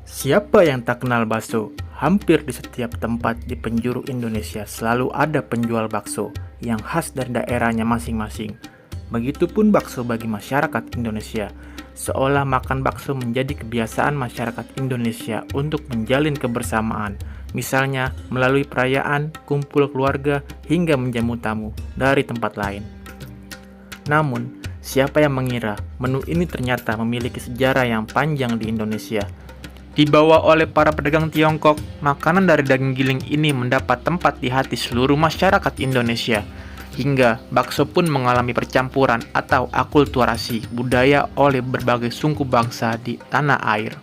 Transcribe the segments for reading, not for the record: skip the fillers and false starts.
Siapa yang tak kenal bakso? Hampir di setiap tempat di penjuru Indonesia selalu ada penjual bakso yang khas dari daerahnya masing-masing. Begitupun bakso bagi masyarakat Indonesia, seolah makan bakso menjadi kebiasaan masyarakat Indonesia untuk menjalin kebersamaan, misalnya melalui perayaan, kumpul keluarga, hingga menjamu tamu dari tempat lain. Namun, siapa yang mengira menu ini ternyata memiliki sejarah yang panjang di Indonesia? Dibawa oleh para pedagang Tiongkok, makanan dari daging giling ini mendapat tempat di hati seluruh masyarakat Indonesia. Hingga bakso pun mengalami percampuran atau akulturasi budaya oleh berbagai suku bangsa di tanah air.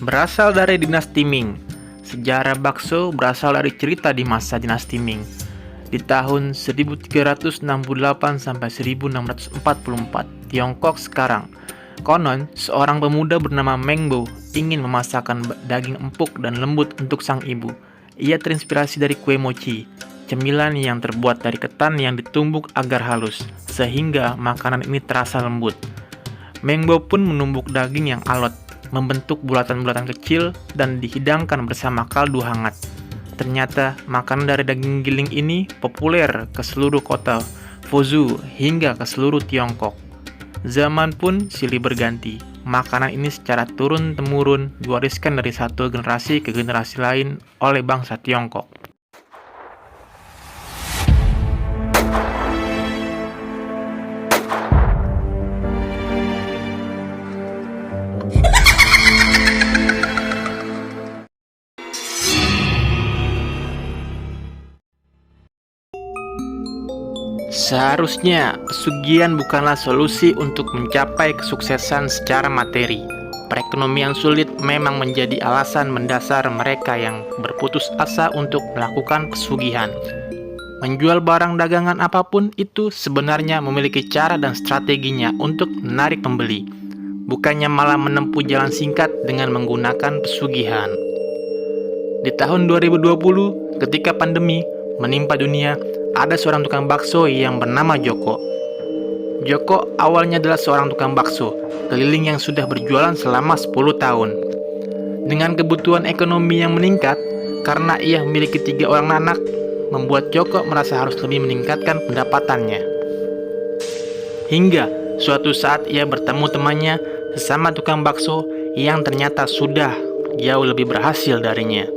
Berasal dari dinasti Ming, sejarah bakso berasal dari cerita di masa dinasti Ming. Di tahun 1368 sampai 1644, Tiongkok sekarang. Konon, seorang pemuda bernama Meng Bo ingin memasakkan daging empuk dan lembut untuk sang ibu. Ia terinspirasi dari kue mochi, cemilan yang terbuat dari ketan yang ditumbuk agar halus, sehingga makanan ini terasa lembut. Meng Bo pun menumbuk daging yang alot, membentuk bulatan-bulatan kecil, dan dihidangkan bersama kaldu hangat. Ternyata, makanan dari daging giling ini populer ke seluruh kota Fuzhou hingga ke seluruh Tiongkok. Zaman pun silih berganti. Makanan ini secara turun-temurun diwariskan dari satu generasi ke generasi lain oleh bangsa Tiongkok. Seharusnya, pesugihan bukanlah solusi untuk mencapai kesuksesan secara materi. Perekonomian sulit memang menjadi alasan mendasar mereka yang berputus asa untuk melakukan pesugihan. Menjual barang dagangan apapun itu sebenarnya memiliki cara dan strateginya untuk menarik pembeli, bukannya malah menempuh jalan singkat dengan menggunakan pesugihan. Di tahun 2020, ketika pandemi menimpa dunia, ada seorang tukang bakso yang bernama Joko. Joko awalnya adalah seorang tukang bakso keliling yang sudah berjualan selama 10 tahun. Dengan kebutuhan ekonomi yang meningkat, karena ia memiliki 3 orang anak, membuat Joko merasa harus lebih meningkatkan pendapatannya. Hingga suatu saat ia bertemu temannya, sesama tukang bakso yang ternyata sudah jauh lebih berhasil darinya.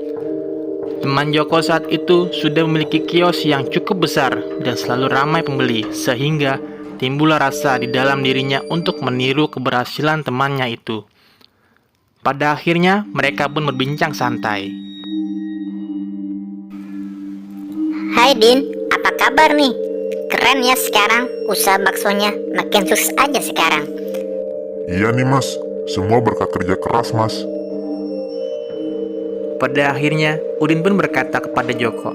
Teman Joko saat itu sudah memiliki kios yang cukup besar dan selalu ramai pembeli, sehingga timbullah rasa di dalam dirinya untuk meniru keberhasilan temannya itu. Pada akhirnya, mereka pun berbincang santai. Hai Din, apa kabar nih? Keren ya sekarang, usaha baksonya makin sukses aja sekarang. Iya nih mas, semua berkat kerja keras mas. Pada akhirnya, Udin pun berkata kepada Joko.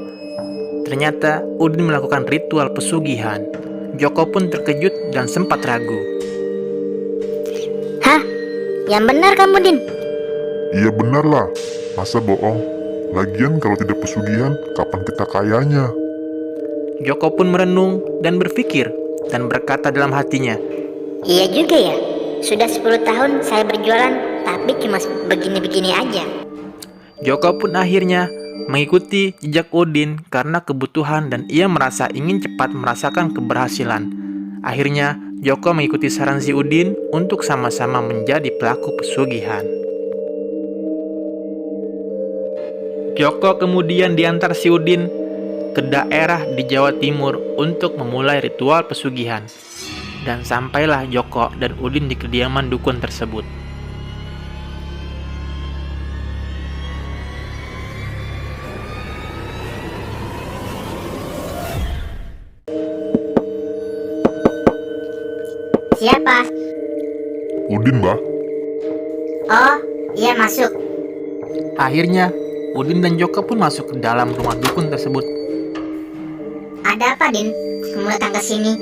Ternyata Udin melakukan ritual pesugihan. Joko pun terkejut dan sempat ragu. Hah? Yang benar kamu Din? Iya benar lah, masa bohong? Lagian kalau tidak pesugihan, kapan kita kayanya? Joko pun merenung dan berpikir dan berkata dalam hatinya, Iya juga ya, sudah 10 tahun saya berjualan tapi cuma begini-begini aja. Joko pun akhirnya mengikuti jejak Udin karena kebutuhan dan ia merasa ingin cepat merasakan keberhasilan. Akhirnya, Joko mengikuti saran si Udin untuk sama-sama menjadi pelaku pesugihan. Joko kemudian diantar si Udin ke daerah di Jawa Timur untuk memulai ritual pesugihan. Dan sampailah Joko dan Udin di kediaman dukun tersebut. Siapa? Udin mbah, Oh, iya masuk. Akhirnya, Udin dan Joko pun masuk ke dalam rumah dukun tersebut. Ada apa Din? Kamu datang ke sini?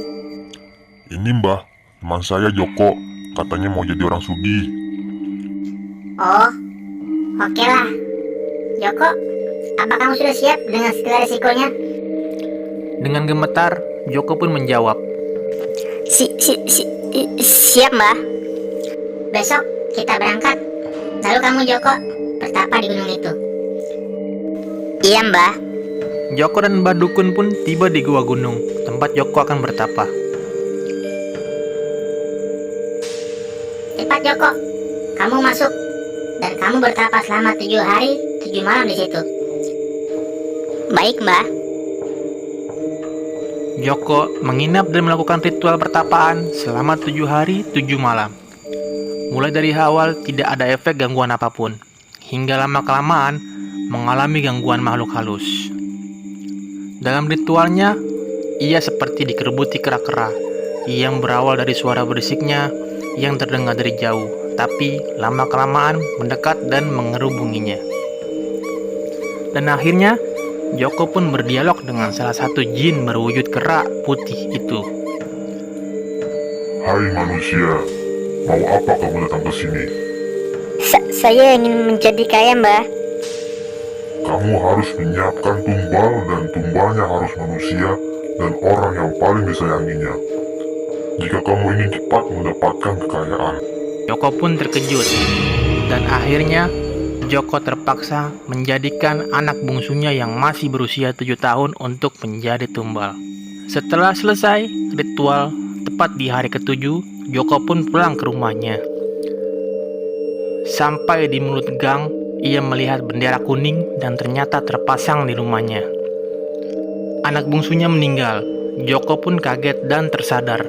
ini mbah, teman saya Joko, katanya mau jadi orang sugih. Oh, oke lah. Joko, apa kamu sudah siap dengan segala risikonya? Dengan gemetar, Joko pun menjawab. Siap mbak. Besok kita berangkat. Lalu kamu Joko, bertapa di gunung itu. Iya, Mbah. Joko dan Mbah Dukun pun tiba di gua gunung, tempat Joko akan bertapa. Cepat Joko, kamu masuk dan kamu bertapa selama 7 hari 7 malam di situ. Baik, Mbah. Joko menginap dan melakukan ritual pertapaan selama 7 hari 7 malam. Mulai dari awal tidak ada efek gangguan apapun, hingga lama-kelamaan mengalami gangguan makhluk halus. Dalam ritualnya, ia seperti dikerubuti kera-kera yang berawal dari suara berisiknya yang terdengar dari jauh, tapi lama-kelamaan mendekat dan mengerubunginya. Dan akhirnya, Joko pun berdialog dengan salah satu jin berwujud kera putih itu. Hai manusia, mau apa kamu datang ke sini? Saya ingin menjadi kaya, Mbah. Kamu harus menyiapkan tumbal dan tumbalnya harus manusia dan orang yang paling disayanginya. Jika kamu ingin cepat mendapatkan kekayaan. Joko pun terkejut, dan akhirnya Joko terpaksa menjadikan anak bungsunya yang masih berusia 7 tahun untuk menjadi tumbal. Setelah selesai ritual, tepat di hari ke-7, Joko pun pulang ke rumahnya. Sampai di mulut gang, ia melihat bendera kuning dan ternyata terpasang di rumahnya. Anak bungsunya meninggal. Joko pun kaget dan tersadar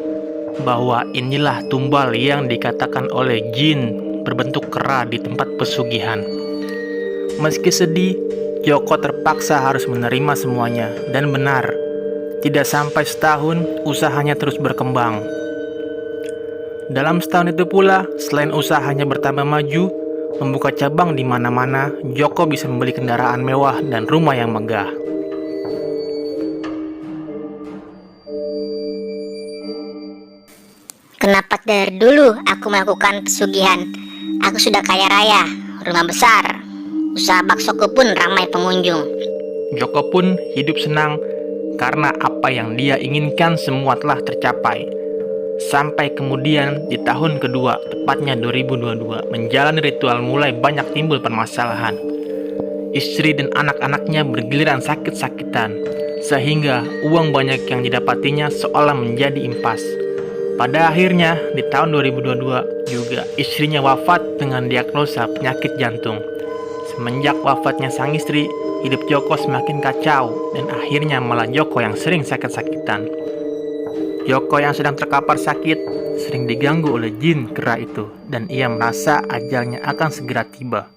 bahwa inilah tumbal yang dikatakan oleh jin berbentuk kera di tempat pesugihan. Meski sedih, Joko terpaksa harus menerima semuanya, dan benar, tidak sampai setahun usahanya terus berkembang. Dalam setahun itu pula, selain usahanya bertambah maju, membuka cabang di mana-mana, Joko bisa membeli kendaraan mewah dan rumah yang megah. Kenapa dari dulu aku melakukan pesugihan? Aku sudah kaya raya, rumah besar, usaha baksoku pun ramai pengunjung. Joko pun hidup senang karena apa yang dia inginkan semua telah tercapai. Sampai kemudian di tahun kedua, tepatnya 2022, menjalani ritual mulai banyak timbul permasalahan. Istri dan anak-anaknya bergiliran sakit-sakitan, sehingga uang banyak yang didapatinya seolah menjadi impas. Pada akhirnya, di tahun 2022 juga istrinya wafat dengan diagnosa penyakit jantung. Semenjak wafatnya sang istri, hidup Joko semakin kacau dan akhirnya malah Joko yang sering sakit-sakitan. Joko yang sedang terkapar sakit sering diganggu oleh jin kera itu dan ia merasa ajalnya akan segera tiba.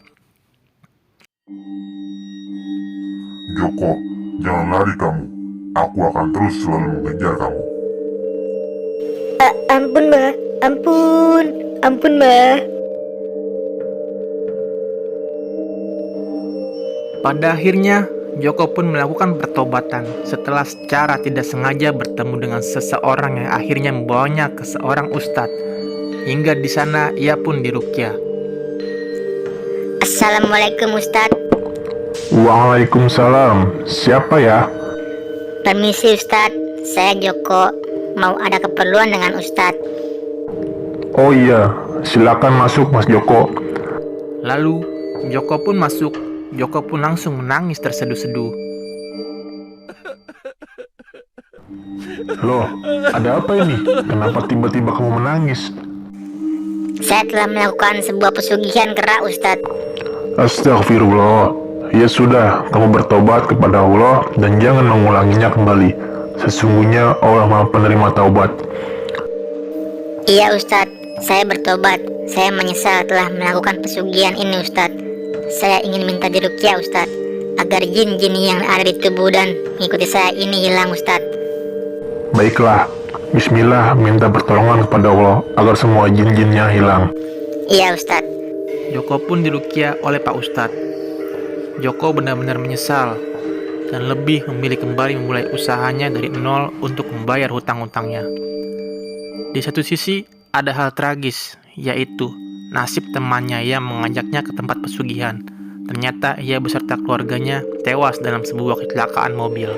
Joko, jangan lari kamu. Aku akan terus selalu mengejar kamu. Ampun, Mbah. Ampun, Mbah. Pada akhirnya, Joko pun melakukan pertobatan setelah secara tidak sengaja bertemu dengan seseorang yang akhirnya membawanya ke seorang ustadz. Hingga di sana ia pun diruqyah. Assalamualaikum, Ustadz. Waalaikumsalam. Siapa ya? Permisi, Ustadz. Saya Joko. Mau ada keperluan dengan Ustadz. Oh iya, silakan masuk Mas Joko. Lalu, Joko pun masuk. Joko pun langsung menangis terseduh-seduh. Loh, ada apa ini? Kenapa tiba-tiba kamu menangis? Saya telah melakukan sebuah pesugihan kera, Ustadz. Astagfirullah. Ya sudah, kamu bertobat kepada Allah dan jangan mengulanginya kembali. Sesungguhnya Allah Maha Penerima Taubat. Iya, Ustadz. Saya bertobat. Saya menyesal telah melakukan pesugihan ini, Ustadz. Saya ingin minta diruqyah, Ustadz, agar jin-jin yang ada di tubuh dan mengikuti saya ini hilang, Ustadz. Baiklah, bismillah, minta pertolongan kepada Allah agar semua jin-jinnya hilang. Iya, Ustadz. Joko pun diruqyah oleh Pak Ustadz. Joko benar-benar menyesal dan lebih memilih kembali memulai usahanya dari nol untuk membayar hutang-hutangnya. Di satu sisi, ada hal tragis, yaitu nasib temannya yang mengajaknya ke tempat pesugihan. Ternyata ia beserta keluarganya tewas dalam sebuah kecelakaan mobil.